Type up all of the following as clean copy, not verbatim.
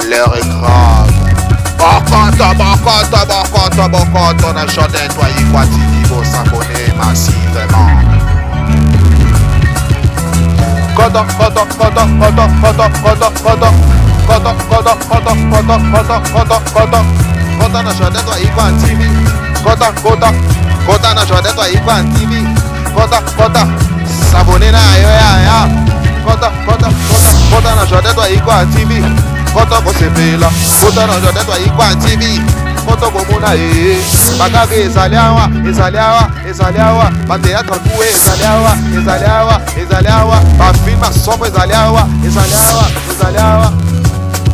L'heure est grave. Bokoto, on a chanté toi y quoi il faut s'abonner massivement. Koto, on a chanté toi y quoi TV. Koto, on a chanté toi y quoi TV. Koto, s'abonner na yo ya. Koto, on a chanté toi y quoi TV. Koto ko sepela, koto na chanté toi y quoi TV. Koto ko mona bakage ezaliawa, bateatre kuwe ezaliawa, bafilm asombo ezaliawa.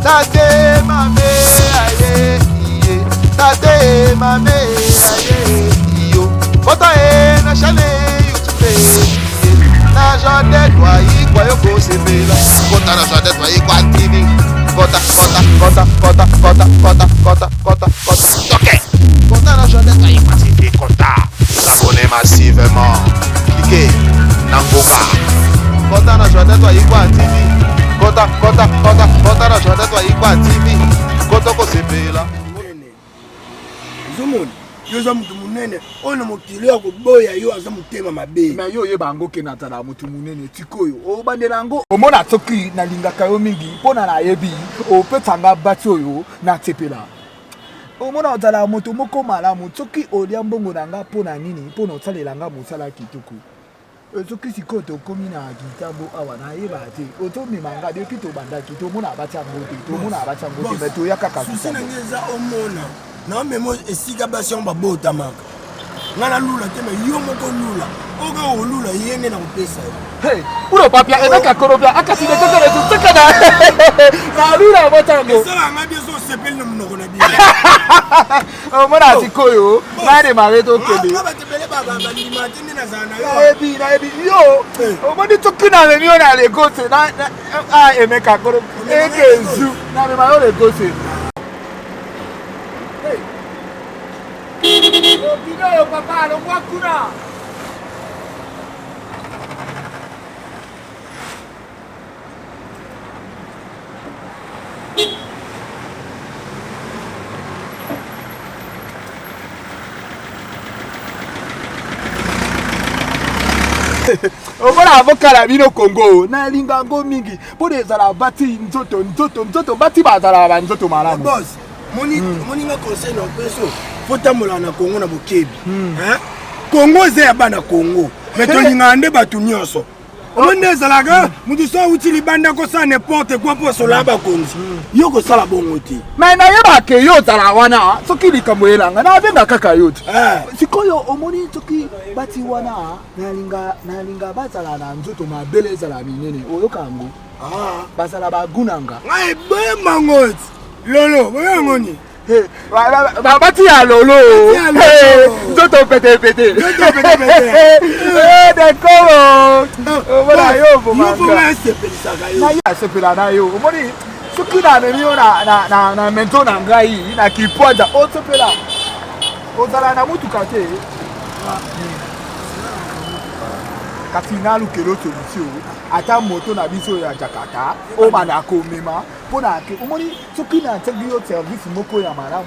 Tate mame aye, tate mame aye, iyo. Koto na chale YouTube, na jande toi y kwa yo ko sepela. Koto na jande toi y kwa TV. Kota. Ok. Kota na journée toi y pacifier Kota. S'abonner massivement. Cliquez Nangoka. Kota na journée toi y kwa TV. Kota na journée toi y kwa TV. Kota ko sepela. Zumuni. Yo za mutu munene ona mokili ya koboya yo aza mutema mabe mais yo yeba ngo ke natala mutu munene tikoyo o bandela ngo omona toki na lingaka yo mingi pona na yebi o petanga bati oyo na tepela omona otala mutu moko malamu toki olia mbongo nanga pona nini pona otsalela nga mosala kitoko toki sikoto komi na kitambo awa na yeba te otomema nga depuis tobandaki tomona bati yango te tomona bati yango te mais toyaka susi na ngeza omona na memo esika basi on babota maka ngana lula te mais yo moko lula oga olula yenge na kopesa hey ulo papia ebeka korobia akati de tete de tukana na lula botango sala ngabie so sepel na mnoko na bia o mona sikoyo na de mareto kende ngaba tebele baba bandima tindi na zana yo na ebi yo o moni tukina le miona le gote na emeka korobia ekezu na me mayo le gote Yo, papá, no voy a curar. Omola avokala bino Congo na lingango mingi pode zala bati nzoto bati bazala ba nzoto malamu boss moni nga conseil no peso fotamola na Congo na bokebi hein Congo ze bana Congo mais to linga nde batu nyonso onde zalaga mutu so utili banda ko sa n'importe quoi pour sola ba konzi yo ko sala bongo ti mais na yeba ke yo zala wana soki likambo elanga na benga kaka yo sikoyo omoni soki bati wana na linga bazala na nzoto mabele zala minene oyoka ngo bazala bagunanga ngai be mangoti lolo boyo ngoni bati ya lolo nzoto pete dekoro voilà yo bomanga na ya sepela na yo omoni soki na memi na mento na ngai na kipwaza osepela ozala na mutuka te kasi nalukelo solution ata moto na biso ya Jakarta o mana komema pona ke omoni soki na tegi yo service moko ya malamu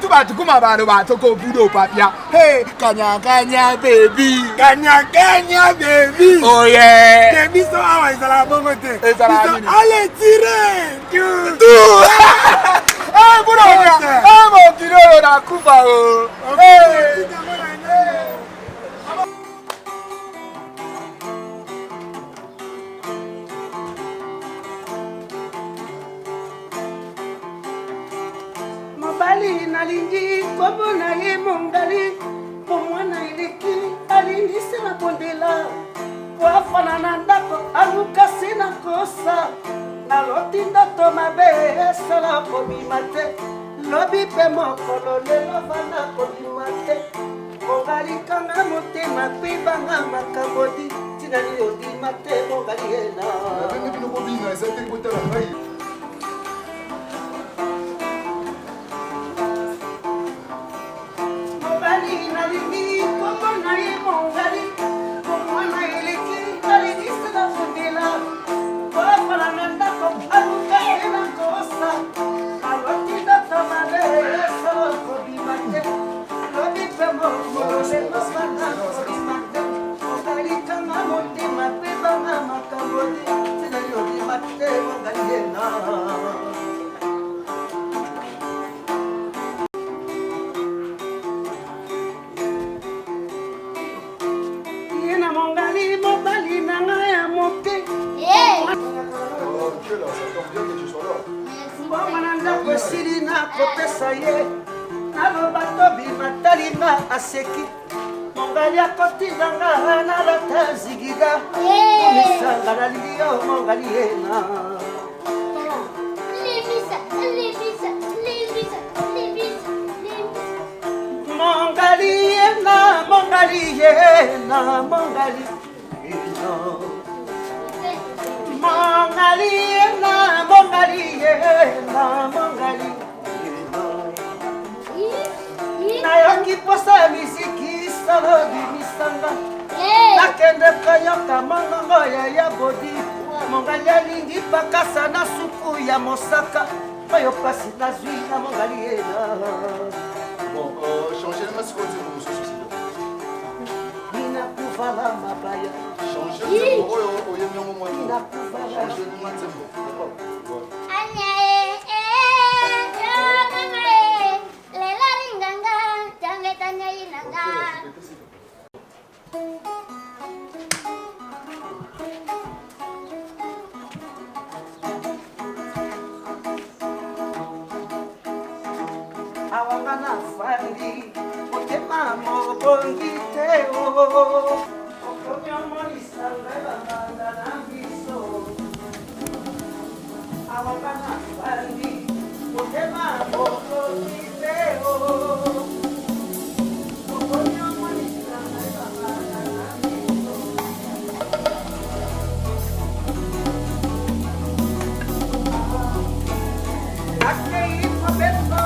tu batu kuma bado batoko budo papia hey kanya baby oh yeah baby so awa izala bongo te allez tirer tu eh budo mo kilo na kufa o hey Bali nalingi kobo na ye mongali pomwana iliki alindisi na bondela wafana na ndako alukasi na kosa naloti ndoto mabe esala kobima te lobi pe mokolo lelo vanda kobima te mongalikanga motema kwibanga makambodi tinani odima te mongali ena Aseki mongali akotindanga na lata zigida misanga na lio mongali ena mongali ena mongali ena mongali ena mongali ena mongali ena mongali nayoki posa misiki solo bimisanga nakende koyoka mongongo ya bodi mongali alingi pakasa na supu ya mosaka oyo pasi nazwi na mongali ena ninakuvala mabaya awangana fali motema mobongi teo okomyomonisa ngalabanda na biso awangana fali motema mobongi teo okomyomonisa ngalabanda na biso akei mabendo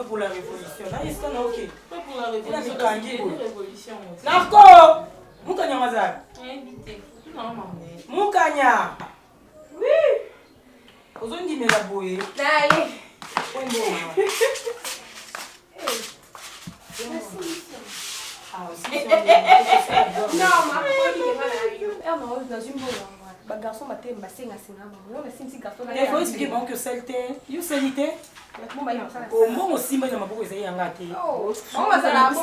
Pour la révolution. Pas pour la révolution. Narco! Moukanya Mazar. Invité. Moukanya. Oui. Aux on dit mais la bouée. Allez. dans une bonne bah garçon matin bah c'est un cinéma on a senti garçon il faut expliquer bon que saleté you salité bon aussi mais ma beaucoup essayer ngati on va ça là on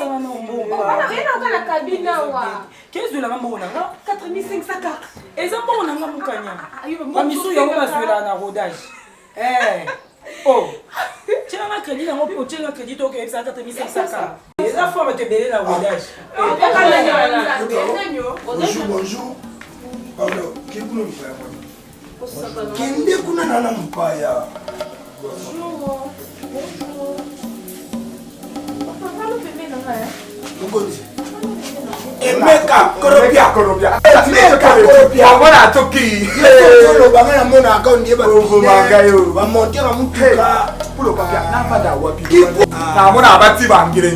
a rien dans la cabine wa 15 de la maman on a 4500 et ça bon on a mukanya ba miso ya ba zwela na rodage oh tu as un crédit dans mon tu as un crédit au que ça 4500 et la fois te belé la rodage bonjour pardon kikuno mpaya kende kuna nana mpaya bonjour Emeka korobia Amona toki Yolo bangana mona akaundi ba mangayo ba monter ba mutuka pulo papia na fada wapi na mona abati bangire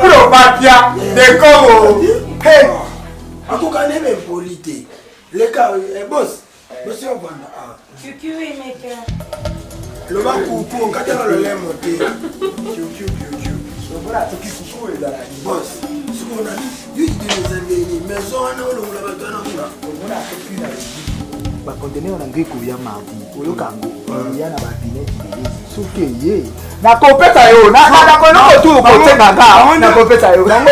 pulo papia de Congo hey akuka nebe polite leka boss boss yo banda QQ Emeka lo ba kuku nkatela lo lemo te QQ voilà toki kuku ezala boss siko na ni des maison ana lo la batana kuna mona toki na ba conteneur na ngiko ya mabu oyo kango ya na ba bineti suke ye na kopeta yo na kono tu ko tenga ka na kopeta yo na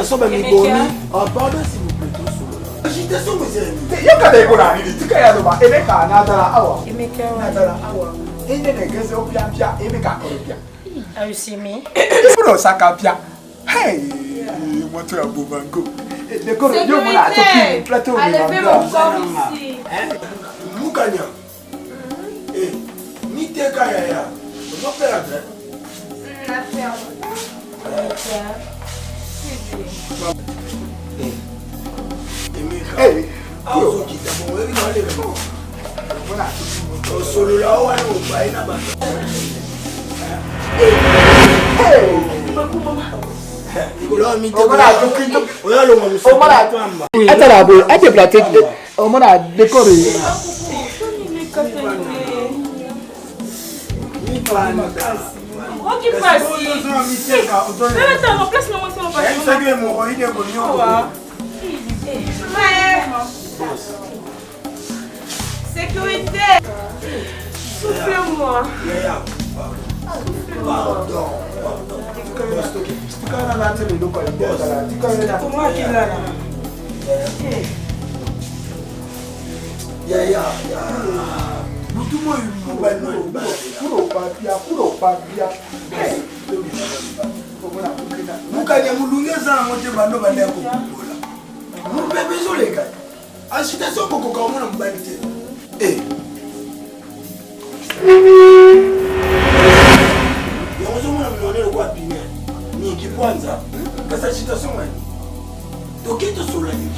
so ba miboni pardon s'il vous plaît solo agitation monsieur yo kada iko na ni tika ya doba Emeka na dala awa Emeka na dala awa ende ne gese opia pia Emeka korobia ayusimi pulo sakapia hey moto ya bobango de koro yo mona toki plateau ni manga mukanya ni teka ya no perdre na faire hey azo kita bon ebi na le mona solo la wa no ba ina ba Nicolas mi te mona toki oya lo mo so mona tamba atala bo ate plateau mona décorer oh qui passe mais attends place-moi ça va pas ça que mo ide ko nyo sécurité souffle-moi pardon tikana na tele do ko ndala tikana comment qu'il là ya mutu mo mobile no ba puro papia mukanya mulungeza ngote bando bande ko kubola mubebe zoleka agitation ko ko mona mobile te yozo mona mlonero kwa pime ni kwanza kasa agitation ngani dokito solani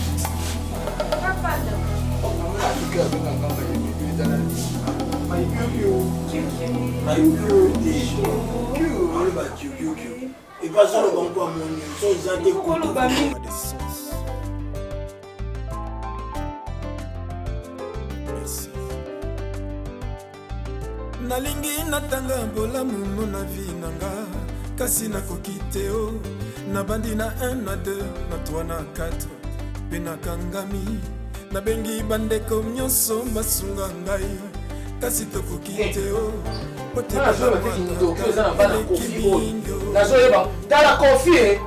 et pas ça le bon pour mon so za te nalingi natanga bolamu na vie nanga kasi nakoki te o nabandi na 1 na 2 na 3 na 4 pe nakangami nabengi bandeko nyonso basunga ngai kasi tokoki te o nazoyeba tala kofi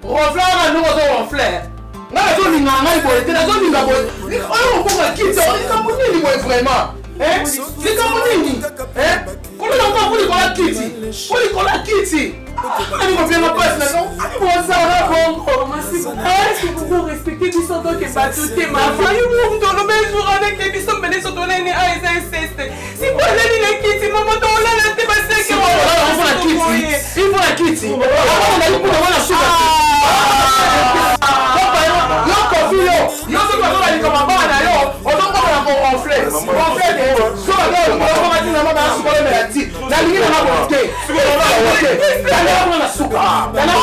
ronfleur ndongo zo ronfleur ngai nazolinga ngai boye te nazolinga boye oyo mokonga kiti likambo nini boye vraiment likambo nini kolonaka polikola kiti ani kopianga pasi na bozala bongo est-ce que vous respectez du sang que bateau te ma famille vous dans le jour avec les bisons mais sont donnés à inceste si vous allez les kiti maman dans la te ba c'est que il faut la kiti on a eu pour la sugar yo kofi yo so ko ba ni ko ba na yo o don ko na ko ronfler de so ba ko ba ti na ma ba su ko le ati na lingi na ma ko ke na suka na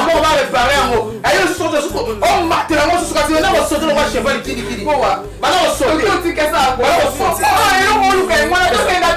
ko va réparer en haut ayo so de suko o matela mo suka ti na mo so de mo cheval kidi ko wa ba na so de to ti kesa ko so ayo mo lu kai mo na to ke na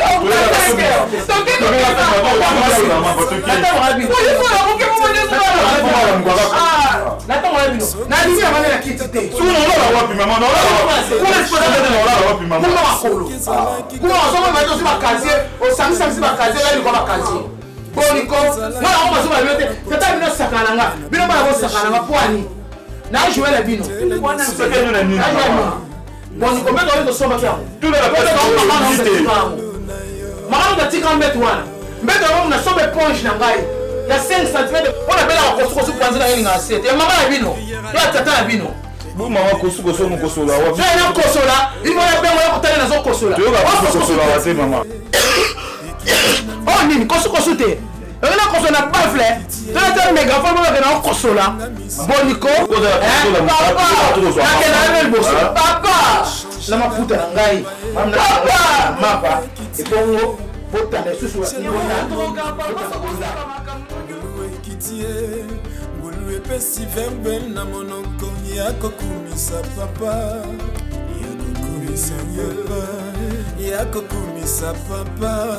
Ngulu epesi verbe na monoko yakokumisa papa yakokumisa papa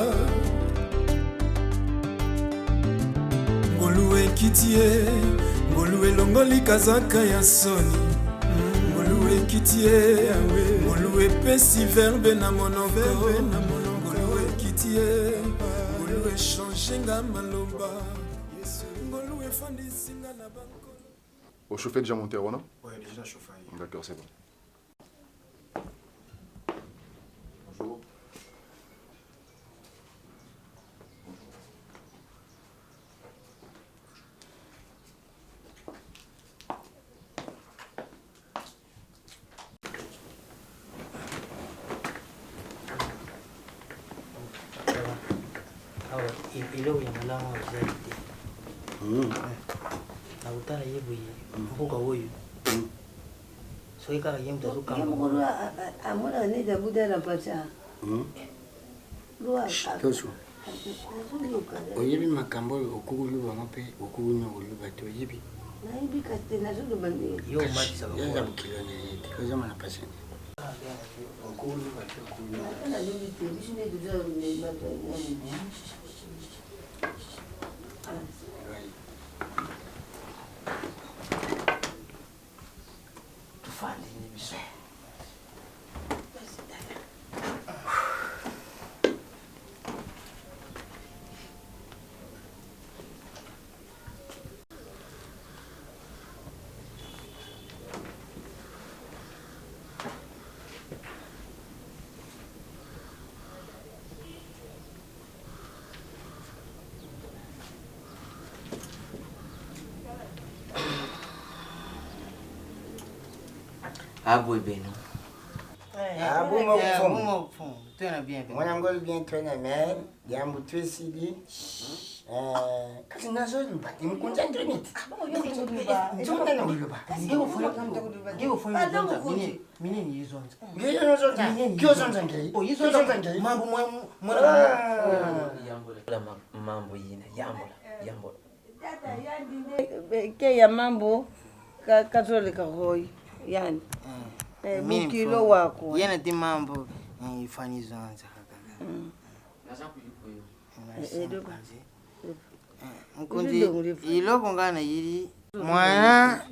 ngulu ekitie ngulu elongoli kazaka ya soni ngulu ekitie ngulu epesi verbe na monoko ngulu ekitie ngulu echange nga maloba. Au chauffé déjà monté, non? Ouais, déjà chauffé. D'accord, c'est bon. Bonjour. Ilo yang alama zaidi. Na utara yebu mbuga huyu. So ikara yemta zuka. Yemuguru amuna ne da budala pacha. Lua. Tosu. Oyebi makambo okugulu wangape okugunya oluba to yebi. Na ibi kaste na zulu bandi. Yo mati sababu. Ya bukilo ne kaza mana paseni. Okugulu bato okugunya. Na nini te bishine duza ne bato. Abo beno. Abo mo fond. Tu es bien. Moi ngol bien traîner mais yambu twesidi. Kasi nazo mbati mkunja ndrimit. Nzonga na uliba. Ngeko fanya zonza minini yizonza. Ngeke zonza. Kyo zonza ngei. Oh yizonza ngei. Mambo mambo yina yambola. Ke ya mambo katolika hoi. Yani. Mukilo wako. Yana ti mambo ifani zonza kaka. Mkundi iloko ngana yiri mwana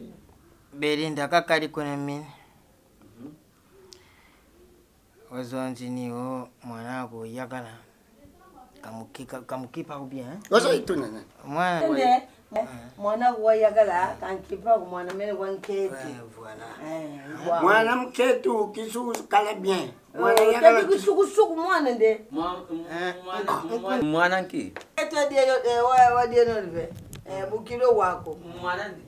Belinda kakali kuna mimi. Wazonzi niwo mwana ko yakala. Kamukipa bien. Ozo ituna na. Mwana kwa yakala kankipa kwa mwana mele kwa nketi. Voilà. Mwana mketu kisu kala bien. Mwana yakala kisuku mwana nde. Mwana nki. Eto dia wa dia nolve. Bukilo wako.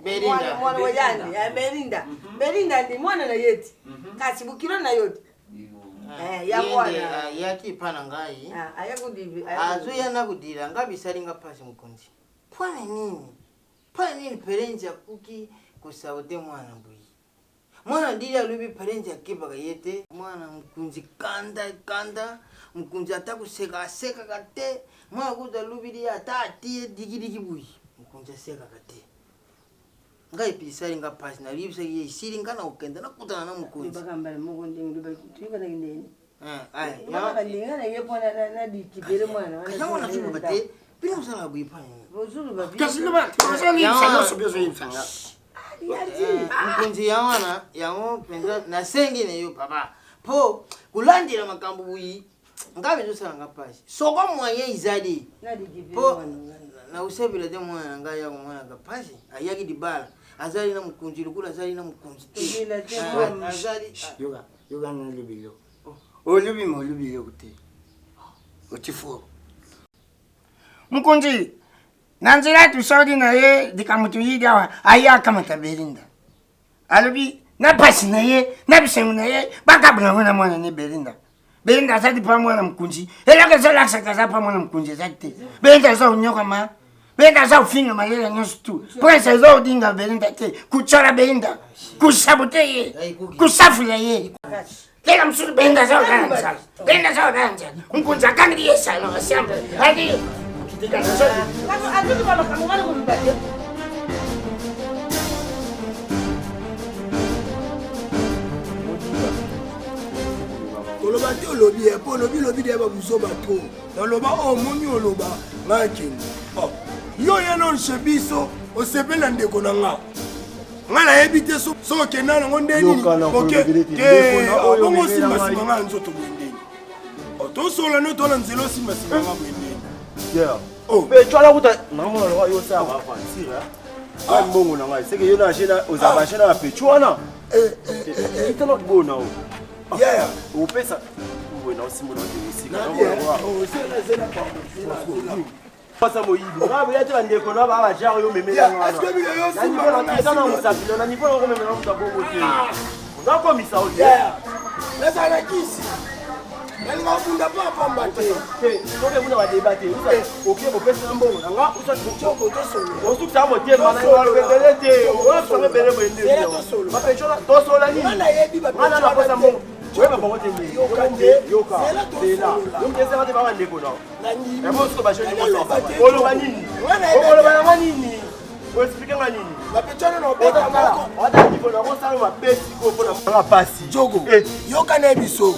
Belinda. Mwana wa yani. Belinda. Belinda ndi mwana na yeti. Kasi bukilo na yote. Ya bwana. Yaki pana ngai. Ayakudivi. Azuya na kudira ngabisari ngapasi mkunzi. Pwana nini perenja kuki kusaude mwana mbuyi. Mwana ndiri alubi perenja kibaga yete. Mwana mkunzi kanda. Mkunzi atakuseka kate. Mwana kuda lubiri atati digidigi buyi. Mkunzi seka kate. Ngai pisari ngapasi na libisa ye siri ngana ukenda na kutana na mkunzi. Bakambala mukundi ngiba tuika na ndeni. balinga na ye mpona na dikibele mwana wana zuluba te pina mosala boye pa bozuluba mokonzi ya wana yango mpenza nasengi na yo papa mpo kolandela makambo boyi nga bezosalanga pasi soko moyen ezali mpo nausepela te mwana na ngai yako mwanaka pasi ayaki libala azali na mokonzi lokola azali na mokonzi te yoka nolobi yo olobi ma olobi yo te otifo mokonzi na nzela tusodi na ye likambo tuyidi awa aye akamata belinda alobi na pasi na ye na bisengo na ye bakabula mwana mwana ne belinda belinda azali pa mwana mokonzi eloko ezolakisaka aza pa mwana mokonzi ezali te belinda aza onyokama belinda aza ofinga mayele nyonso tu prince eza odinga belinda te kutshola belinda kusabote ye kusafula ye lela msusu belinda aza okanza belinda aza okanza mokonzi akangili ye salo asyamba adi koloba te olobi epo olobi de babuso bato naloba omoni oloba ngakende yo yena olshe biso osepela ndeko na nga nga nayebi te so okenda nango ndenini bongo osimbasima nga nzoto boye ndeni tosola no tola nzela osimbasima nga boye ndeni mpe twala kuta namona loka yo osala baavansire ai mbongo na ngai seke yo na ozala bashena ya petu wana kitana kubona o opesa wena osimona esika pasa moyibi nga boya te bandeko na babajare yo memelangana mosapilo na nivo yoko memela motabongo te onakomisa o te nazala kisi nalinga funda pa pamba te soki kuna badeba te oke bopesana mbongo nanga osukisa motema nalobebele te osanga ebele boyende bapecola tosola nini ngana naposa mbongo oyeba bango te yoka sela yomkesaka te babandeko nao yamosuko bashoni oloba nini okoloba nanga nini oexplike nga nini otanivo nakosala mapesi ko mpona anga pasi jogo yoka na biso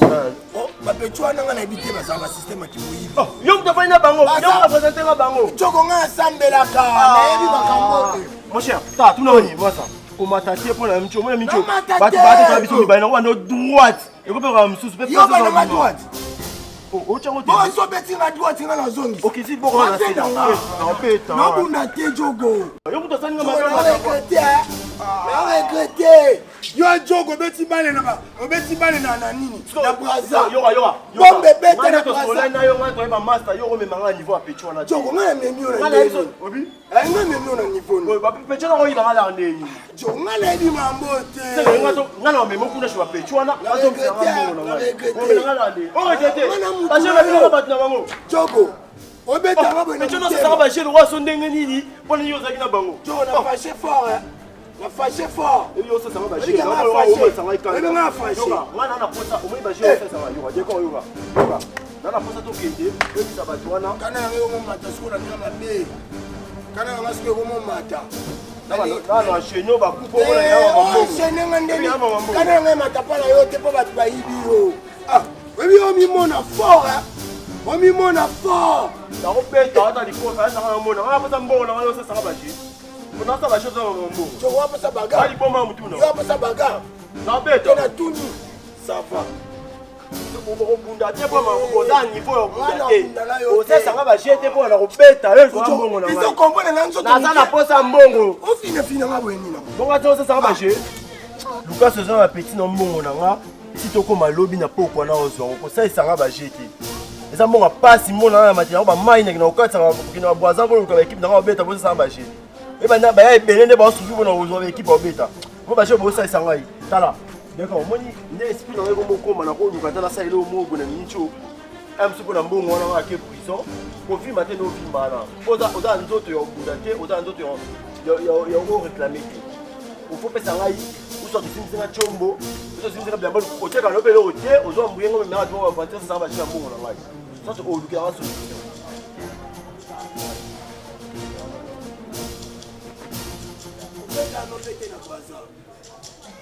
bapetu wana nga nayebi te bazala basysteme akimoyibi yo moto afani na bango yo apresente nga bango jogo nga asambelaka nayebi makambo mon cher ta tuna oni mwasa komata te mpona micho omona micho bato batetala biso mibali nango bando droite ekopeka mosusu pe yo bananga droite ochango te osobetinga droite nga nazongi okisi boko na sena napeta nobunda te jogo yo moto asalinga naregrete yo jogo obeti bale na nini na braza bombe bete na braza na yo nga toyeba master yo omemanga niveau ya pecho wana jogo nga namemi yo na niveau pecho nango oyibanga laka ndeni jogo nga nayebi mambo te nga na omema okunda sho bapecho wana azomisanga mbongo na ngai omelanga laka ndeni oregrete bashela bino bato na bango jogo obetanga pecho nosasanga bashele waso ndenge nini mpona yo ozalaki na bango jogo na fashe fort na fâché fort. Et yo ça va fâché. Et nga fâché. Nga na posa o moi ba je ça va yo. Deko yo ba. Na na posa to kende, yo bisa ba twana. Kana yo mo mata skola na mabe. Kana nga sko yo mo mata. Na chenyo ba kupo bona ya mambo. Chenyo ngandeni. Kana nga mata pala yo te po ba tbayibi yo. Ah, webi o mi mona fort. O mi mona fort. Na ko peta ata likosa sa nga mona. Nga posa mbona nga yo ça va ba je. On a ça la chose dans mon mot. Je vois pas ça bagarre. Ali bon mamu tout non. Je vois pas ça bagarre. Na bête. On a tout mis. Ça va. On bunda te po mamu ko za niveau yo bunda te. O ça nga ba jete po na ko beta yo ko mbongo na. Ils ont compris na nzo. Na ça na posa mbongo. O fina nga bweni na. Bonga to ça nga ba je. Lucas ça va petit na mbongo na nga. Si to ko malobi na poko na ozo ko ça nga ba jete. Eza mbonga pasi mona na matina ba mai na okatsa na boaza ko ka équipe na nga beta po ça ba je. Et maintenant, il y a des gens qui ont une équipe en bêta. Moi, je vais vous dire ça. D'accord, moi, je vais expliquer comment on va faire ça. Je vais vous dire que je vais vous dire que je prison. Pour filmer nos films, on a d'autres qui ont réclamé. Il faut que ça aille. Vous sortez de la chombo. Vous sortez de la chombo. Vous sortez de la chombo. Vous sortez de la chombo. Vous sortez de la chombo. Vous sortez de la chombo.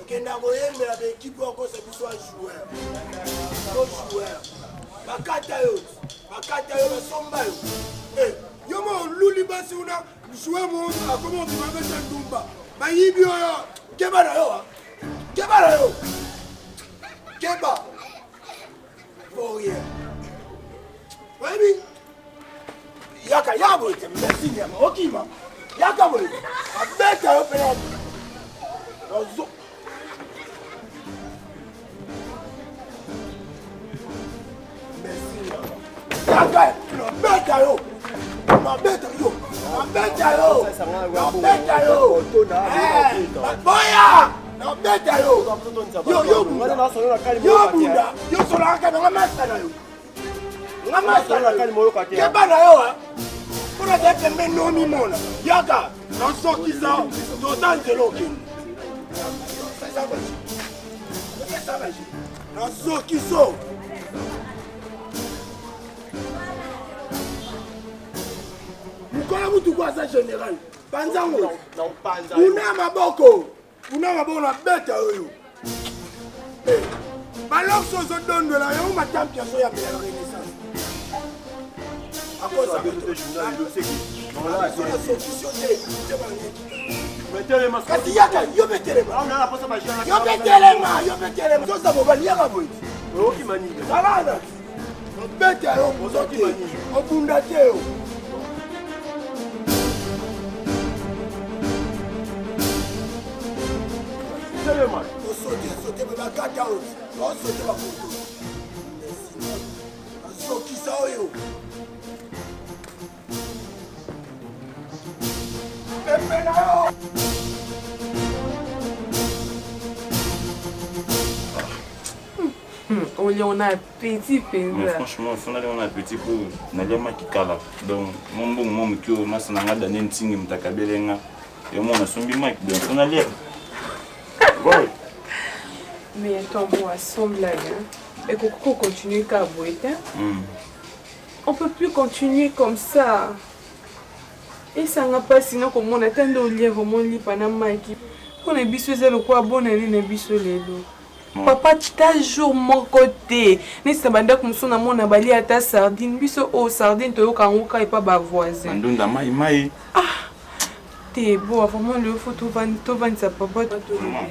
Okenda koyembela bekipe okosa biso a joueur bakata yo basomba yo yo mo luli basi una jouer mo akomo bimabeta ndumba bayibi oyo keba na yo keba for here baby yaka yabo ite merci nyama okima yaka boy abeta yo pe ozo Yaka, beta yo. Boya! No beta yo. Yo bunda. Yo sola ka na masta na yo. Ngamasta na kali moyo ka te. Ke bana yo. Kuna te pembe no mi mona. Yaka, no soki za. Do tante loki. No soki so. Mukona mutu kwa sa général. Panzango. Non panza. Una maboko na beta oyo. Balok sozo dondo la yo matampi aso ya bela renaissance. Akosa beto journal do seki. Non la solution kasi yaka yo betelema. Yo betelema. Sosa bobali yaka boy. Oki mani. Salada. Beta yo bozoki mani. Obunda teo. Sauter ma cacao, sauter ma photo. Qui ça yo? On a petit peu. Franchement, on a petit peu. Nadia makikala. Donc, mon kyo, ma sananga donné un signe mtakabelenga. Et moi on a sombi mic. Donc, on a l'air. Ouais. Mais attends, bon, assemble là, et qu'on continue qu'à boire, on peut plus continuer comme ça. Et ça n'a pas sinon comme on attend de lire vraiment li panama qui on est biso zelo quoi bon et ne biso lelo. Papa toujours mon côté. Ni ça banda comme son amon na bali ata sardine biso o sardine to kangoka et pas ba voisin. Ndunda mai. Ah. T'es beau vraiment le photo van sa papa to non.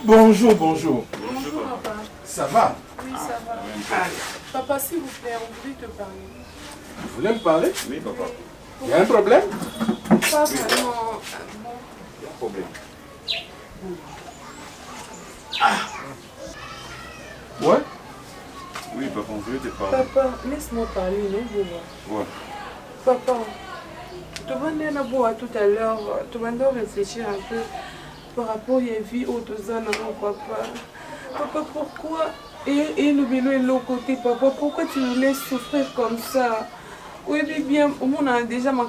Bonjour. Bonjour papa. Ça va? Oui, ça va. Papa, s'il vous plaît, on voulait te parler. Vous voulez me parler? Oui, papa. Il y a un problème? Pas vraiment. Il y a un problème. Ouais? Oui, papa, on voulait te parler. Papa, laisse-moi parler, non? Ouais. Papa, tu vas tout à l'heure, tu vas réfléchir un peu par rapport à la vie au papa. Papa, pourquoi? Et le vélo est l'autre côté, papa, pourquoi tu nous laisses souffrir comme ça? Oui, bien, on a déjà ma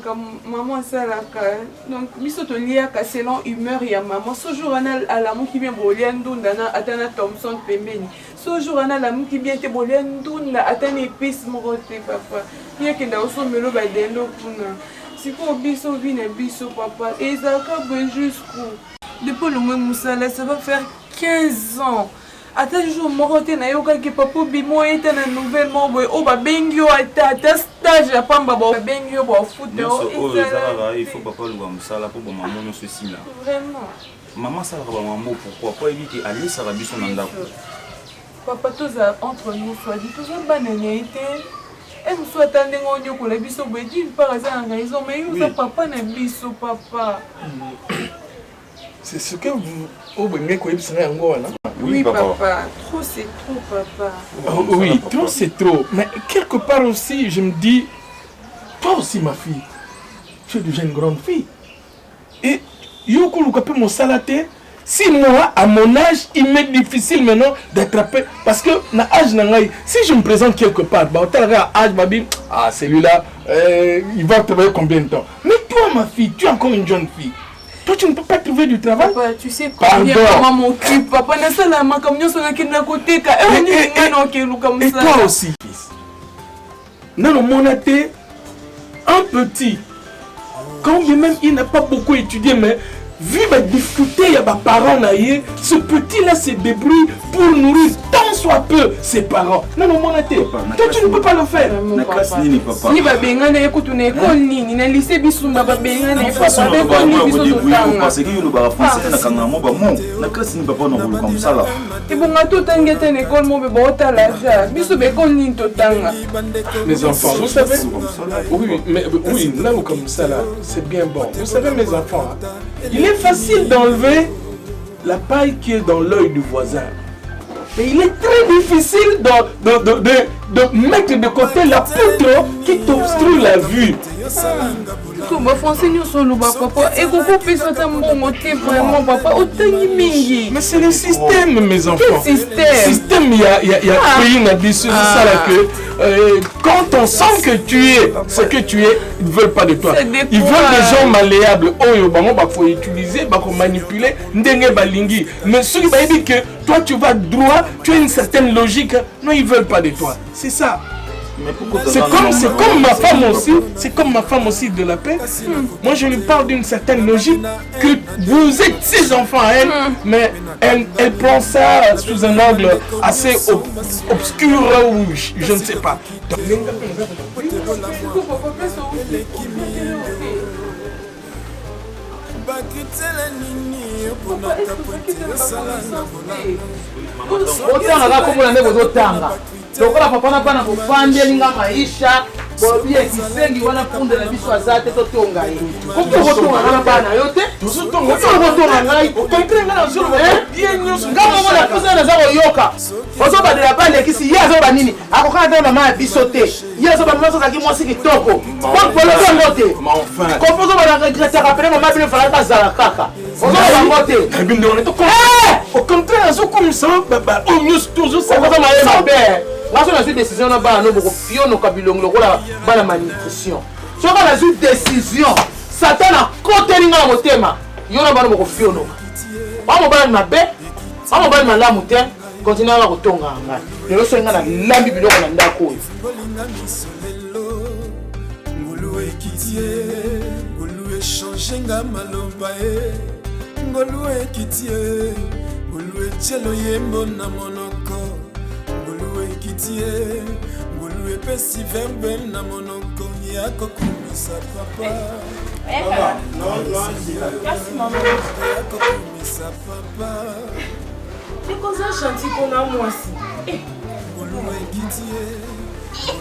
maman, ça là. Donc, biso to lia selon humeur ya maman. Ce jour on a la mou qui vient boler ndunda atana Thompson pembeni. Ce jour on a la mou qui vient te boler ndunda atana épice morote papa. Il y a que dans son melo ba delo kuna. Si ko biso vine biso papa et ça va jusqu'où? Depuis le mois Moussala, ça va faire 15 ans. Attends, je me na yoka que papa bimo était na nouvellement boy o ba bengyo ata stage ya pamba ba bengyo ba foot il faut papa le Moussala pour maman non ceci là. Vraiment. Maman ça va maman pourquoi il dit aller ça va biso nanda. Papa toza entre nous soit dit toza banane été et nous soit attendez on ko la biso boy dit par hasard raison mais il papa na biso papa. C'est ce que vous au bengue ko ibisanga ngo wana. Oui, papa. Trop, c'est trop, papa. Oh, oui, trop, c'est trop. Mais quelque part aussi, je me dis, toi aussi, ma fille, tu es déjà une grande fille. Et Yoko Lukape mon salaté, si moi, à mon âge, il m'est difficile maintenant d'attraper. Parce que, na âge, si je me présente quelque part, ah, celui-là, il va travailler combien de temps? Mais toi, ma fille, tu es encore une jeune fille. Toi, tu ne peux pas trouver du travail. Papa, tu sais comment m'occupe. Papa, n'est-ce pas la comme nous sommes qui n'a côté et toi aussi, fils. Non, mon athée, un petit. Quand bien même il n'a pas beaucoup étudié, mais vu ma difficulté, il y a mes parents, ce petit-là se débrouille pour nourrir tant soit peu ses parents. Non, non, mon athée, toi tu ne peux pas le faire. Na classe nini papa. Ni babengana écoute na école nini na lycée bisumba babengana papa papa parce que le ba français na kanga mo ba mo na classe nini papa na ko comme ça là. Ibonga tout tangete na école mo be bota la ja. Bisu be école nini to tanga. Mes enfants, vous savez, oui, mais oui, là ou comme ça là, c'est bien bon. Vous savez mes enfants, il est facile d'enlever la paille qui est dans l'œil du voisin. Mais il est très difficile de mettre de côté la poutre qui t'obstrue la vue. Bah français nous sommes papa et qu'on peut ça vraiment papa autant mingi. Mais c'est le système mes enfants. Quel système? Système il y a pays n'a dit ça là que quand on sent que tu es ce que tu es, ils ne veulent pas de toi. Ils veulent des gens malléables. Oh bah faut utiliser, bah faut manipuler, ndenge balingi. Mais ceux qui dit que toi tu vas droit, tu as une certaine logique. Non, ils veulent pas de toi. C'est ça. C'est comme ma femme aussi, c'est comme ma femme aussi de la paix. Moi je lui parle d'une certaine logique que vous êtes ses enfants à elle, mais elle prend ça sous un angle assez obscur ou je ne sais pas. Tokola papa na bana kufambia linga maisha bobie kisengi wana punde na biso azate totonga ye ko tonga na bana yote tuzotonga ngai comprendre na zolo bien nyusu ngamo mona kuza na zako yoka ozo badela bale kisi ye azo banini akokana na mama biso te ye azo ba mama zaki mwasi kitoko kwa polo ngote enfin ko pozo bana regretta rappeler mama bile fala ka zala kaka ozo ba ngote bindo on est au contraire azo comme ça baba au nyusu toujours ça va ma Parce que la décision na bana no boko fiono kabilongo lokola bana malnutrition. Soka la décision Satan a côté linga na motema. Yo na bana boko fiono. Ba mo bana mabe, ba mo bana malamu te, continue na kotonga nga. Lelo so nga na lambi biloko na ndako oyo. Ngolu ekitie, ngolu échanger nga maloba e. Ngolu ekitie, ngolu echelo yembo na monoko. Kitie, ngolu epesi verbe na monoko ya kokumisa papa. Merci maman. Kokumisa papa. C'est comme ça gentil qu'on a moi aussi. Ngolu ekitie,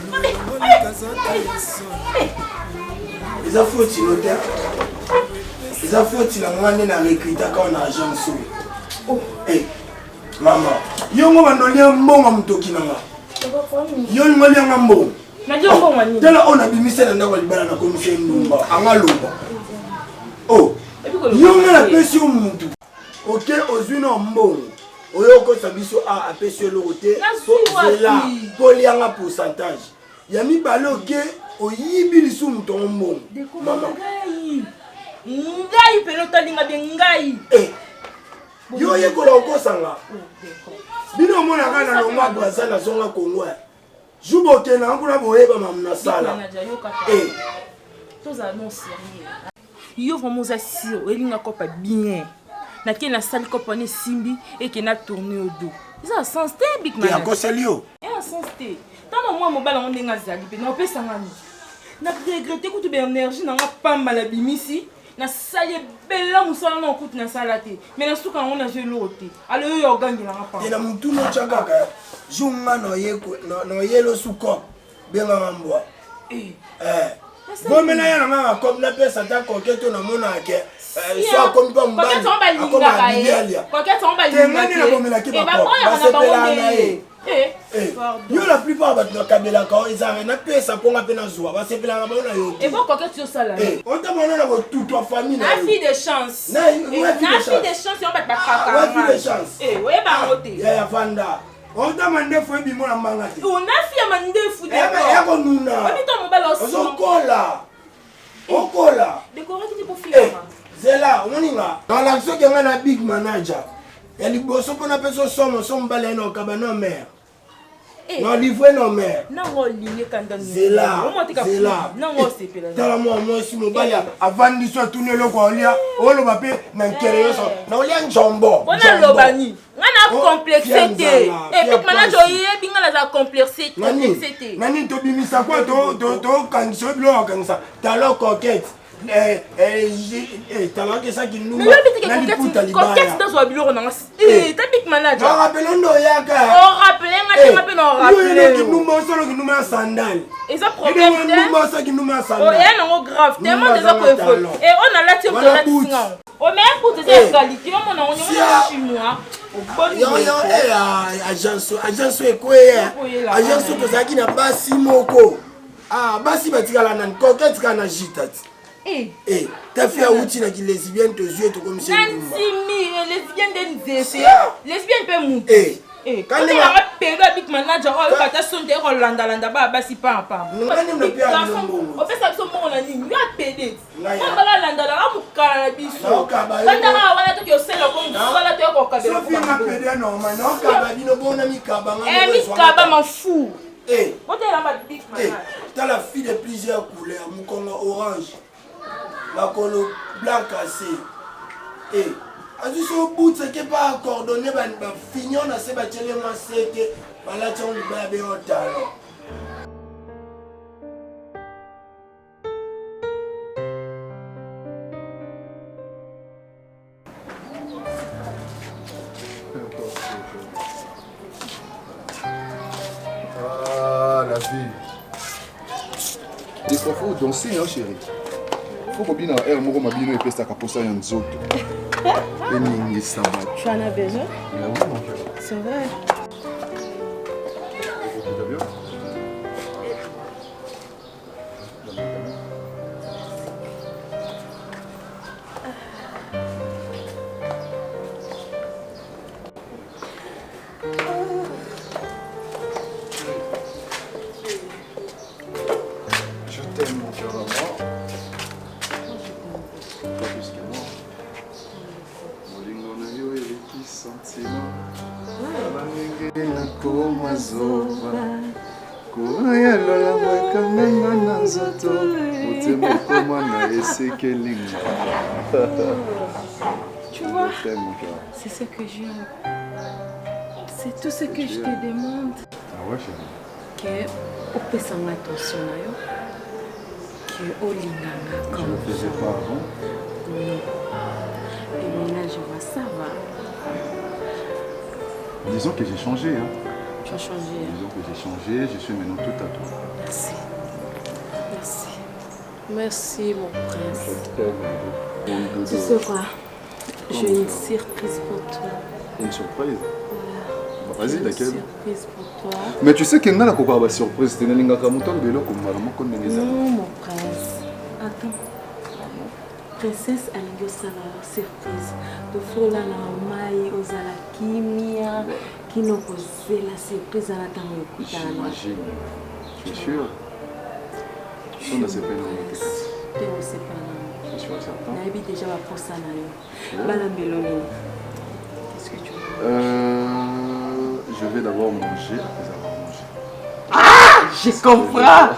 ngolu kazata yeso. Eza foti noter. Eza foti la ngane na recruter quand on a agent sou. Oh, eh. Mama, yongo bandolia mbongo mtoki nanga. Yon ngoli nga mbongo. Najua mbongo nini? Tela ona bimise na ndako libana na komishe ndumba. Angaloba. Oh. Yongo na pesi omuntu. OK, ozwina mbongo. Oyo ko sabiso a apesi lokote. Zela polianga pourcentage. Yami bale OK, oyibi lisu muto mbongo. Mama. Ngai pelota linga bengai. Yo ye kola okosanga. Bino mona kana no mwa Brazza na zonga Congo. Jubo kena ngula boyeba mamna sala. Toza non sérieux. Yo vraiment ça sio, elinga kopa bien. Na kena sali kopa ne simbi et kena tourner au dos. Ça sens té big man. Ya koselio. Un sens té. Tant moi mobile on ndenga zali pe na pesa ngani. Na regretter ko to be énergie na pamba la bimisi. Na sali bella musala na okuti na salate mais na suka on a jeloté alors yo gangi na pa ina mtu no chakaka junga no yeko no yelo suko benga mambwa bomela yana nga comme na pesa ta koketo na mona ke so comme pas mbali akoma bialia koketo on balinga ngani na bomela ke ba yo la plupart ba na kabela ka izanga na pesa ponga pe na zuwa ba sepela na bona yo et bon koketo yo sala on ta bona na toute ta famille na fille de chance na fille de chance on ba kaka na fille de chance ouais ba ngote ya fanda on ta mande fo bi mo na mbanga te on a fille mande fu de ya ko nuna on dit ton mobile aussi okola décorer qui pour fille zela moninga dans l'action que na big manager ya liboso pona peso somo sombala eno kabano mère Non, livré non, mais. Non, on ligne quand on C'est là. Non, on s'est fait là. Tala moi aussi mon baya avant d'histoire tourner le quoi lia o le papé na kéré so na o lia njombo on a lobani on a complexité et puis maintenant je binga la complexité nani to bimisa quoi to kan so blo kan ça tala coquette tala que ça qui nous nani puta libaya coquette dans so bilo na t'as big manager on rappelle on yaka on rappelle ngapi on rappelle qui nous monsolo qui nous met sandal et ça problème qui nous met sandal oh et non grave tellement déjà ko et on a la tête de la singa oh mais pour tes qualités on a chinois agence ekwe agence tozalaki na basi moko basi batikala nani coquette kana na jitati ta fille auti na ki lesbienne to yeux to comme c'est lesbienne lesbienne peut monter quand il y a un période avec manager oh bata sonde rolanda landa ba basi pa on fait ça sur mon ligne il a pédé on va landa la mukala biso landa la wala to ke sela ko wala to ko ka so fi na pédé normal non ka ba bino bona mi kaba mikaba m'en fou on est là ma big manager t'as la fille de plusieurs couleurs mukonga orange makolo blanc cassé azuso bout ce qui pas coordonné ba fignon na se ba tele moi c'est que bala tson ba be otalo la vie. Il faut danser, hein, chérie. Faut qu'on bina air moko mabino et pesta kaposa ya nzoto. Et ça va. Tu en as besoin? Oui, mon cœur. C'est vrai. Tu vois, c'est ce que j'aime. C'est tout ce que je te demande. Ah ouais, chérie. Que au pesa attention à yo. Que au linganga comme. Je le faisais pas avant. Non. Et maintenant je vois ça va. Disons que j'ai changé. Hein. Tu as changé. Disons que j'ai changé, je suis maintenant tout à toi. Merci. Merci. Merci mon prince. Je t'aime. Tu sais quoi? J'ai une surprise pour toi. Une surprise? Ouais. Vas-y, laquelle? Une surprise pour toi. Mais tu sais qu'il y a une surprise. Tu n'as pas de non, mon prince. Attends. Princesse Alingo Sala, surprise. De Fola na Mai, Ozala Kimia, qui nous posait la surprise à la table. J'imagine. Tu es sûr? On ne sait pas non. Tu ne sais pas non. Je suis certain. Naïbi déjà va pour ça naïo. Balambeloni. Qu'est-ce que tu veux? Je vais d'abord manger après avoir mangé. Ah! Je comprends!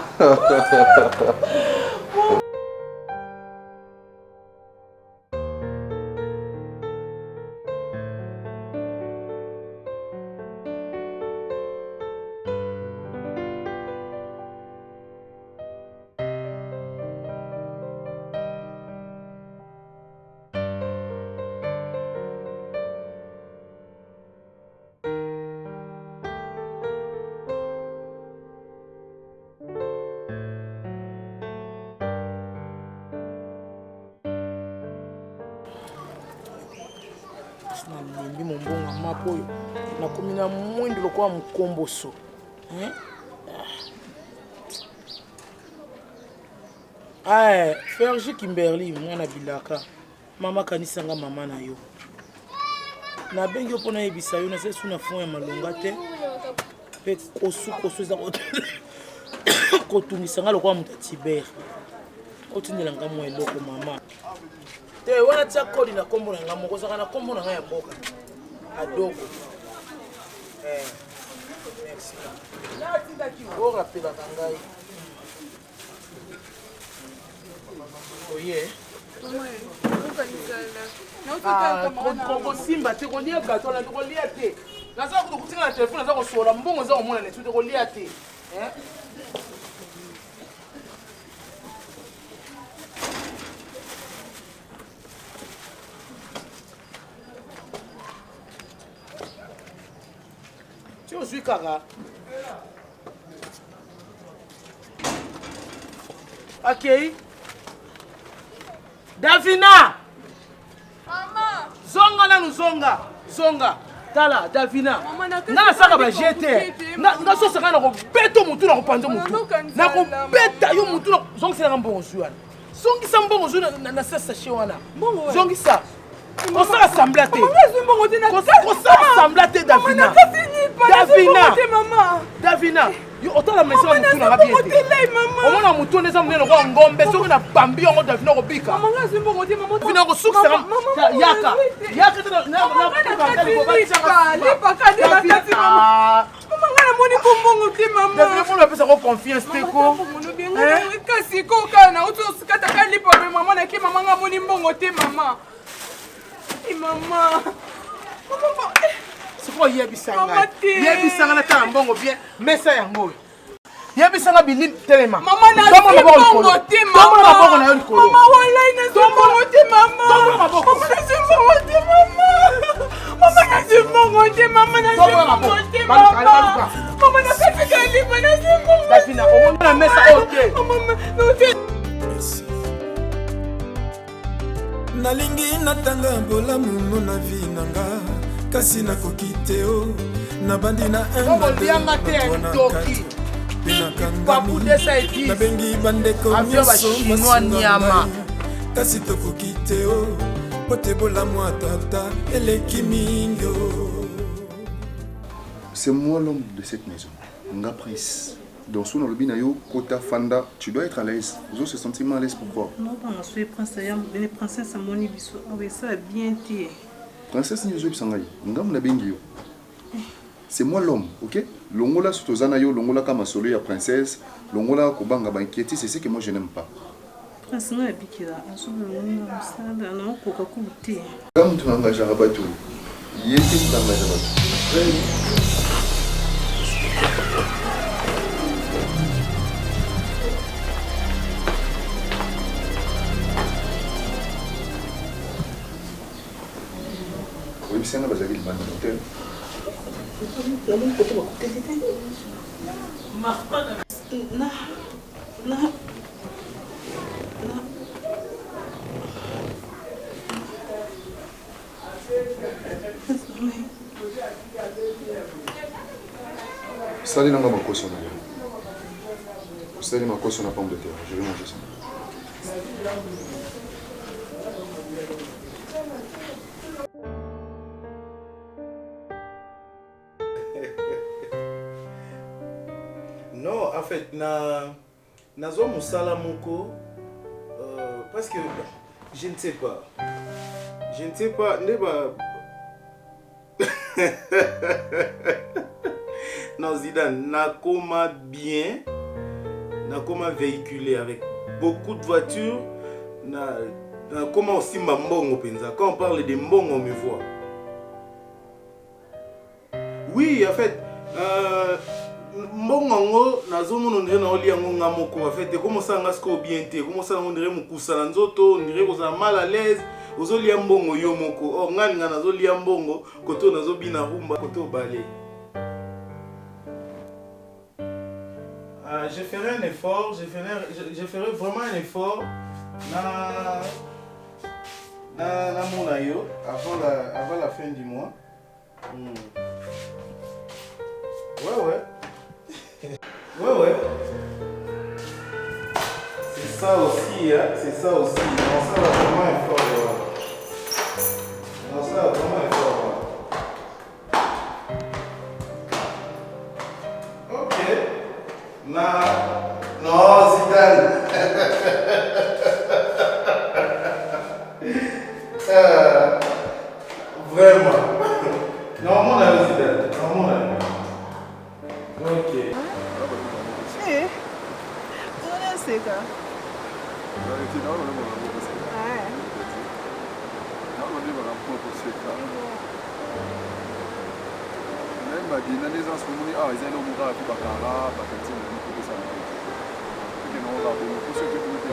nalembi mombongo mapo oyo nakomi na mwindu lokola mokomboso Fergie Kimberly mwana bilaka mama kanisanga mama na yo nabengi yo mpona yebisa yo nasali su na fond ya malonga te mpe kosu eza kotungisanga lokola moto ya Tibere otindelanga mwa eloko mama te wana tia kodi na kombo na nga moko ozaka na kombo na nga ya mboka adogo merci natindaki orapelaka ngai oye kosimba te kolia gato na kolia te naza kotinga na telefone naza kosola mbongo eza komona nesu te kolia te ti ozwi kaka akei Davina! Maman! Zonga nanu zonga! Zonga! Tala, Davina! Nga saka ba jete! Nga so saka na ko beto mutu na ko panzo mutu! Na ko beta yo mutu na zongi sila nga mbongo zuwa! Zongi sa mbongo zuwa na sasa shewana! Zongi sa! Kosa assemblea te! Kosa assemblea te, Davina! Davina! Davina! Yo otala mesa mutu na rabi ete. Omona mutu neza munene ko ngombe soki na bambi yango Davina ko bika. Mama ngasi mbongo te mama. Davina ko sukisa yaka. Yaka te na mama ngana moni ko mbongo te mama. Davina ko na pesa ko confiance te ko. Kasi ko kana uto sikata ka lipa pe mama na ki mama ngana moni mbongo te mama. Mama. Mama. Siko yebisanga. Yebisanga na ta mbongo bien. Mesa yango. Yebisanga bili telema. Mama na mbongo te mama. Mama mbongo na yo likolo. Mama wallahi na mbongo te mama. Mama na mbongo te mama. Mama na mbongo te mama na mbongo te mama. Mama na kafika lipa na mbongo. Davina, omona mesa ote. Mama no te. nalingi natanga bolamu na vie nanga kasi nakoki te o nabandi na nabengi bandeko nyama kasi tokoki te o po te bolamu atata eleki mingi o. C'est moi l'homme de cette maison, nga prince. Dans son olobinayo, Kota Fanda, tu dois être à l'aise. Vous avez ce sentiment à l'aise pourquoi? Non, je suis princesse, mais princesse à mon ibiso. Oui, ça a bien été. Princesse Nyozo Sangai, nga mna bengi yo. C'est moi l'homme, ok? Longola sutozana yo, longola kama solo ya princesse, longola kobanga bankieti, c'est ce que moi je n'aime pas. Prince na bikira, asoba longa musada na okoka kuté. Comme tu n'engages pas tout, yeti t'engages pas tout. C'est un bazar il m'a dit. Salut dans ma caution. Salut ma caution à pomme de terre. Je vais manger ça. Non, en fait, nazo musala moko parce que je ne sais pas. Je ne sais pas, non, Zidane, nakoma bien, nakoma véhiculé avec beaucoup de voitures, nakoma aussi mbongo penza. Quand on parle de mbongo, on me voit. Oui, en fait, mbongo nazomona ndire na oli yango ngamoko en fait comment ça ngasko bien te comment ça ndire mukusa na nzoto ndire koza mal à l'aise ozoli mbongo yo moko oh ngani ngana zoli mbongo koto nazobina rumba koto balé. Je ferai un effort, je ferai vraiment un effort na mona yo avant la fin du mois. Ouais. Ouais. C'est ça aussi, hein. C'est ça aussi. Non, ça va vraiment effort. Non, ça va vraiment effort. Ok. Non, Zidane. Vraiment. Non, mon ami Zidane. Non, mon ami. koseka. bagenda neza nsikomuni ezali omoka api bakara bakantina mikokesa ekena ozabomo poso epekomite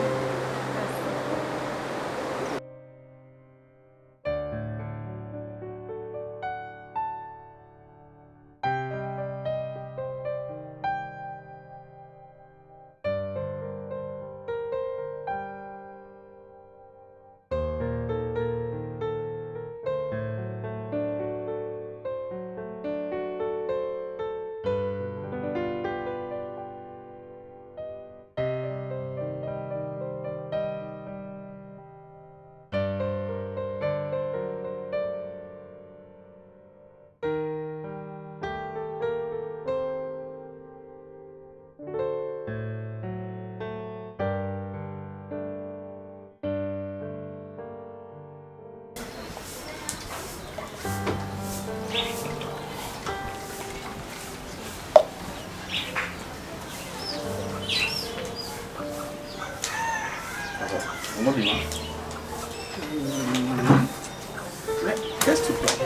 Mais qu'est-ce que tu fais?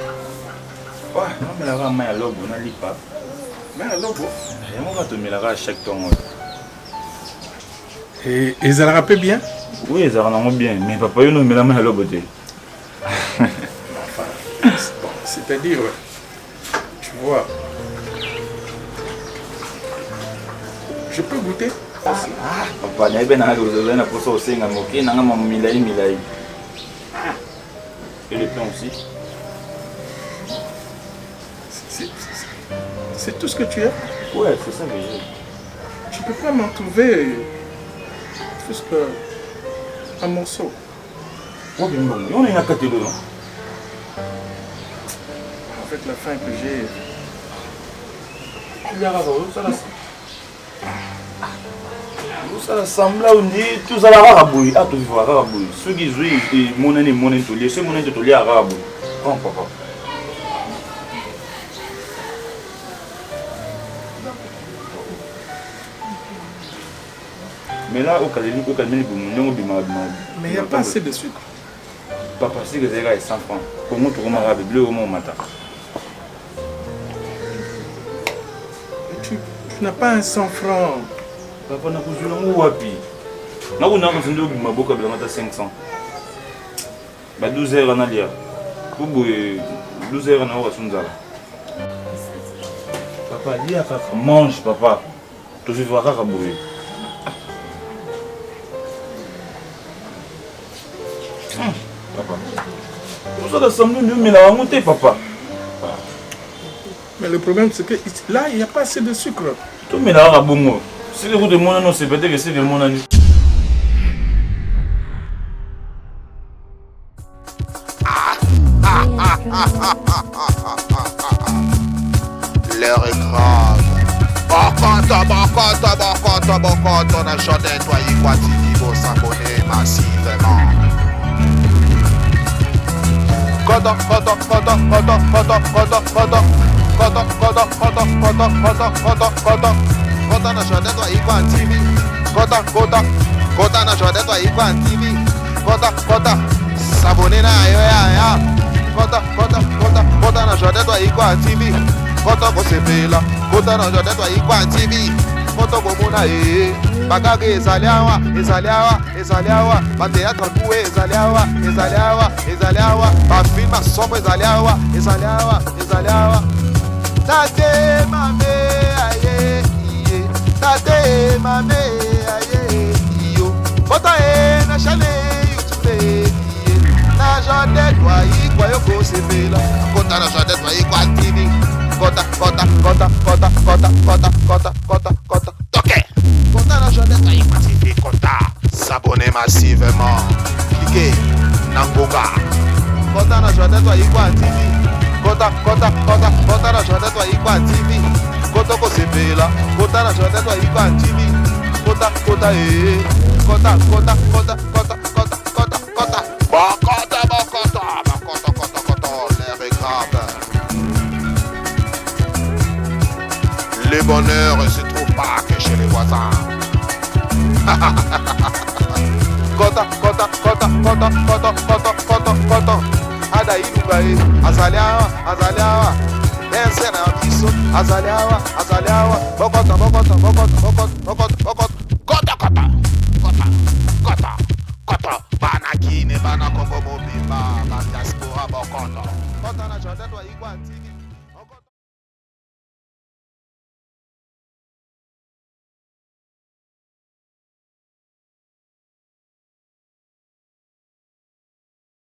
Ouais, on me l'a mis à l'eau, on a pas. Mais à l'eau, on va te mettre à chaque temps. Et ils ont rappelé bien? Oui, ils ont rappelé bien, mais papa, il nous met la main à l'eau. C'est-à-dire, tu vois, je peux goûter? Papa, il y a bien un peu de sang, il y a un milai. Et le pain aussi. C'est tout ce que tu as? Ouais, c'est ça que j'ai. Tu peux pas m'en trouver juste un morceau? Oui, mais on est à côté de nous. Avec la faim que j'ai. Il y a ça semble là on dit tout ça la rabouille à tout voir rabouille ceux qui jouent mon année tout les ceux mon année tout les arabes bon papa mais là au calme mais il n'y a pas assez de sucre. Papa c'est que c'est 100 francs comment tu comment arabe bleu au matin tu n'as pas un 100 francs. Papa n'a pas besoin de wapi. N'a pas besoin de maboka de 500. Bah 12 heures en alia. Pour 12 heures en aura sunzala. Papa dis à papa mange papa. Tu vivras à rabouiller. Papa. Nous allons sembler nous mais la monter papa. Mais le problème c'est que là il n'y a pas assez de sucre. Tu mets la rabongo. Si le goût de mon anneau, c'est peut-être que c'est de mon anneau. L'heure est grave. Bokoto, on a chanté toi, il faut s'abonner massivement. Kota na shode toi Ikwan TV. Kota na shode toi Ikwan TV. Kota s'abonner na yo ya. Kota na shode toi Ikwan TV. Kota ko sepela. Kota na shode toi Ikwan TV. Kota ko muna bakage ezaliawa. Ba théâtre kuwe ezaliawa. Ba film sombre ezaliawa. Tate mame aye. Tate mame aye iyo Kota na chale YouTube na jode toi ikwa yoko sepela Kota na jode toi ikwa TV Kota toke Kota na jode toi ikwa TV Kota s'abonner massivement cliquez nangoga Kota na jode toi ikwa TV Kota na jode toi ikwa TV Kota ko sepela Kota na jode toi Ikwan TV Kota l'air est grave. Le bonheur se trouve pas que chez les voisins. Kota, kota, kota, kota, kota, kota, kota, kota. Ada iluga e, azaliawa. Pense na biso, azaliawa. Bokota, bokota, bokota, bokota, bokota, bokota. Kota, kota, kota, kota, kota. Bana Guinea, bana Congo, Mobimba, bana diaspora, bokota. Kota na Jordan wa Igwa TV.